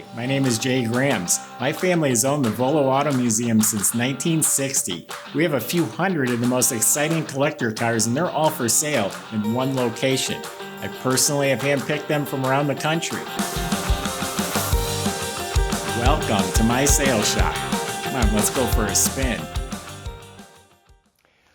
Hi, my name is Jay Grams. My family has owned the Volo Auto Museum since 1960. We have a few hundred of the most exciting collector cars, and they're all for sale in one location. I personally have handpicked them from around the country. Welcome to my sales shop. Come on, let's go for a spin.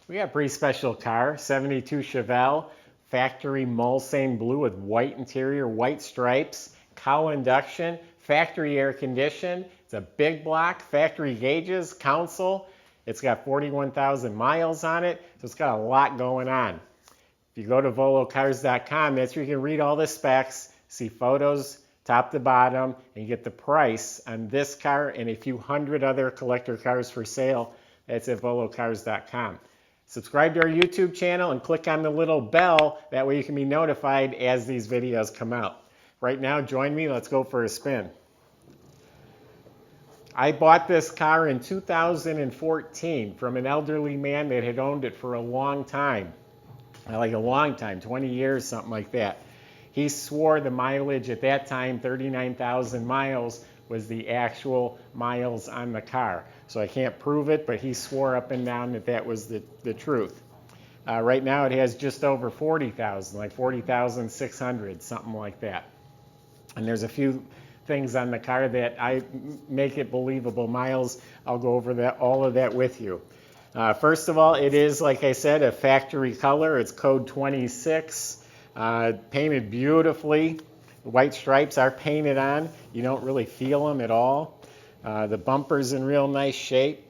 We got a pretty special car, 72 Chevelle, factory Mulsanne blue with white interior, white stripes, cowl induction, factory air conditioned. It's a big block, factory gauges, console. It's got 41,000 miles on it, so it's got a lot going on. If you go to volocars.com, that's where you can read all the specs, see photos top to bottom, and you get the price on this car and a few hundred other collector cars for sale. That's at volocars.com. Subscribe to our YouTube channel and click on the little bell. That way you can be notified as these videos come out. Right now, join me. Let's go for a spin. I bought this car in 2014 from an elderly man that had owned it for a long time. Like a long time, 20 years, something like that. He swore the mileage at that time, 39,000 miles, was the actual miles on the car. So I can't prove it, but he swore up and down that that was the truth. Right now it has just over 40,000, like 40,600, something like that. And there's a few things on the car that I make it believable miles. I'll go over that, all of that with you. First of all, it is, like I said, a factory color. It's code 26, painted beautifully. The white stripes are painted on. You don't really feel them at all. The bumper's in real nice shape.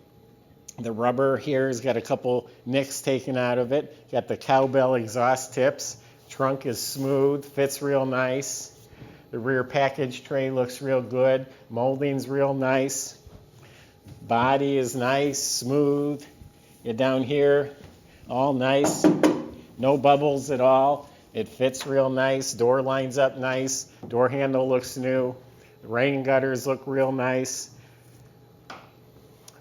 The rubber here has got a couple nicks taken out of it. Got the cowbell exhaust tips. Trunk is smooth, fits real nice. The rear package tray looks real good. Molding's real nice. Body is nice, smooth. Get down here, all nice. No bubbles at all. It fits real nice. Door lines up nice. Door handle looks new. The rain gutters look real nice.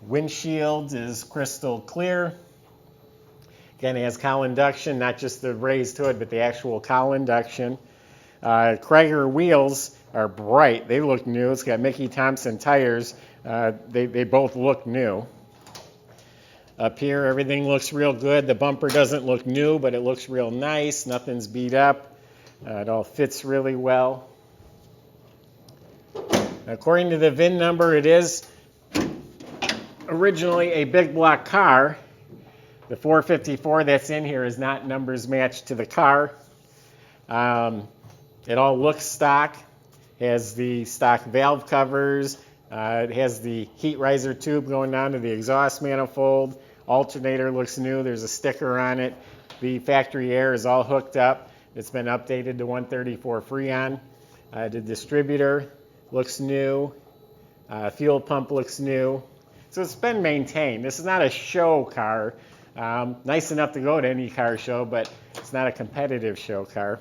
Windshield is crystal clear. Again, it has cowl induction, not just the raised hood, but the actual cowl induction. Cragar wheels are bright. They look new. It's got Mickey Thompson tires. They both look new. Up here, everything looks real good. The bumper doesn't look new, but it looks real nice. Nothing's beat up. It all fits really well. According to the VIN number, it is originally a big block car. The 454 that's in here is not numbers matched to the car. It all looks stock. It has the stock valve covers. It has the heat riser tube going down to the exhaust manifold. Alternator looks new. There's a sticker on it. The factory air is all hooked up. It's been updated to 134 Freon. The distributor looks new. Fuel pump looks new. So it's been maintained. This is not a show car. Nice enough to go to any car show, but it's not a competitive show car.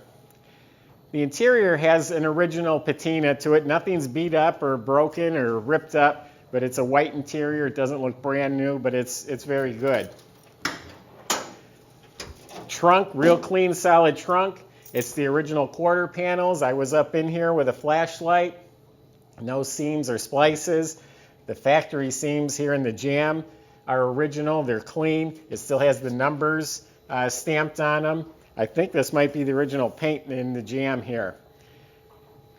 The interior has an original patina to it. Nothing's beat up or broken or ripped up, but it's a white interior. It doesn't look brand new, but it's very good. Trunk, real clean, solid trunk. It's the original quarter panels. I was up in here with a flashlight. No seams or splices. The factory seams here in the jamb are original. They're clean. It still has the numbers stamped on them. I think this might be the original paint in the jamb here.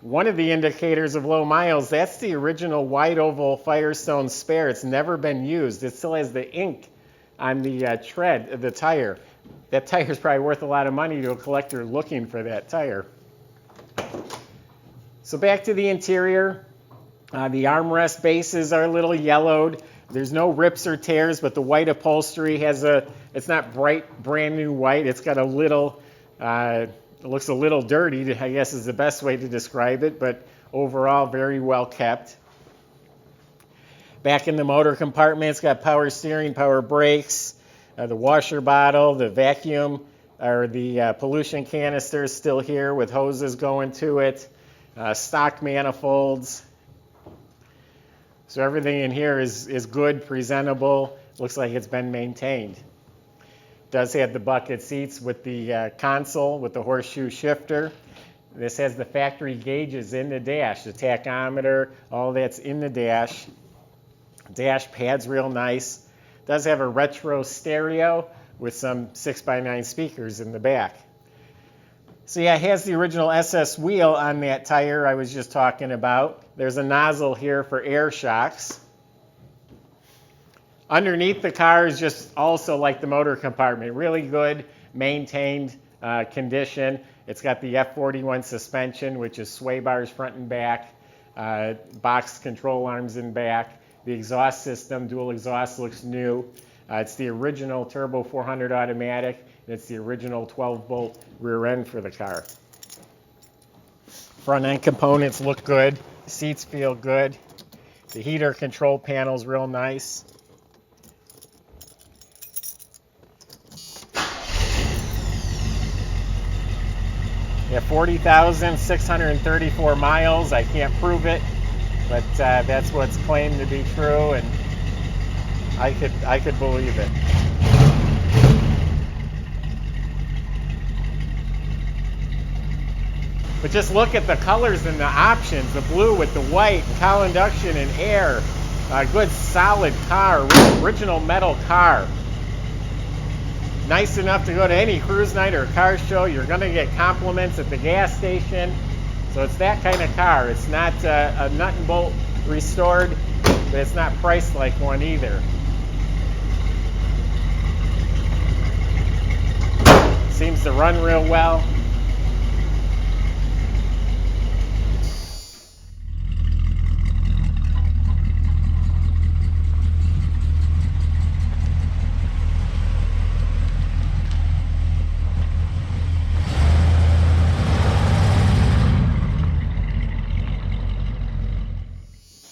One of the indicators of low miles, that's the original wide oval Firestone spare. It's never been used. It still has the ink on the tread of the tire. That tire is probably worth a lot of money to a collector looking for that tire. So back to the interior. The armrest bases are a little yellowed. There's no rips or tears, but the white upholstery has it's not bright, brand new white. It's got a little, it looks a little dirty, I guess is the best way to describe it, but overall very well kept. Back in the motor compartment, it's got power steering, power brakes, the washer bottle, the vacuum, or the pollution canister is still here with hoses going to it, stock manifolds. So everything in here is good, presentable, looks like it's been maintained. It does have the bucket seats with the console, with the horseshoe shifter. This has the factory gauges in the dash, the tachometer, all that's in the dash. Dash pad's real nice. Does have a retro stereo with some 6x9 speakers in the back. So yeah, it has the original SS wheel on that tire I was just talking about. There's a nozzle here for air shocks. Underneath the car is just also like the motor compartment, really good maintained condition. It's got the F41 suspension, which is sway bars front and back, box control arms in back. The exhaust system, dual exhaust, looks new. It's the original turbo 400 automatic, and it's the original 12-bolt rear end for the car. Front end components look good. Seats feel good. The heater control panel's real nice. Yeah, 40,634 miles. I can't prove it, but that's what's claimed to be true, and I could believe it. But just look at the colors and the options, the blue with the white, cowl induction and air. A good solid car, original metal car. Nice enough to go to any cruise night or car show. You're going to get compliments at the gas station. So it's that kind of car. It's not a nut and bolt restored, but it's not priced like one either. Seems to run real well.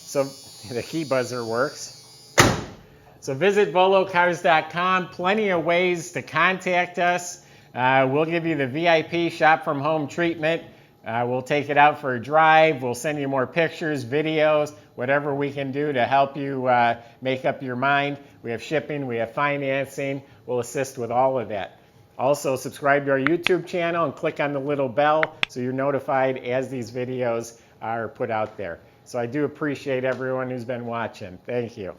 So the key buzzer works. So visit volocars.com. Plenty of ways to contact us. We'll give you the VIP shop from home treatment. We'll take it out for a drive. We'll send you more pictures, videos, whatever we can do to help you make up your mind. We have shipping, we have financing. We'll assist with all of that. Also, subscribe to our YouTube channel and click on the little bell so you're notified as these videos are put out there. So I do appreciate everyone who's been watching. Thank you.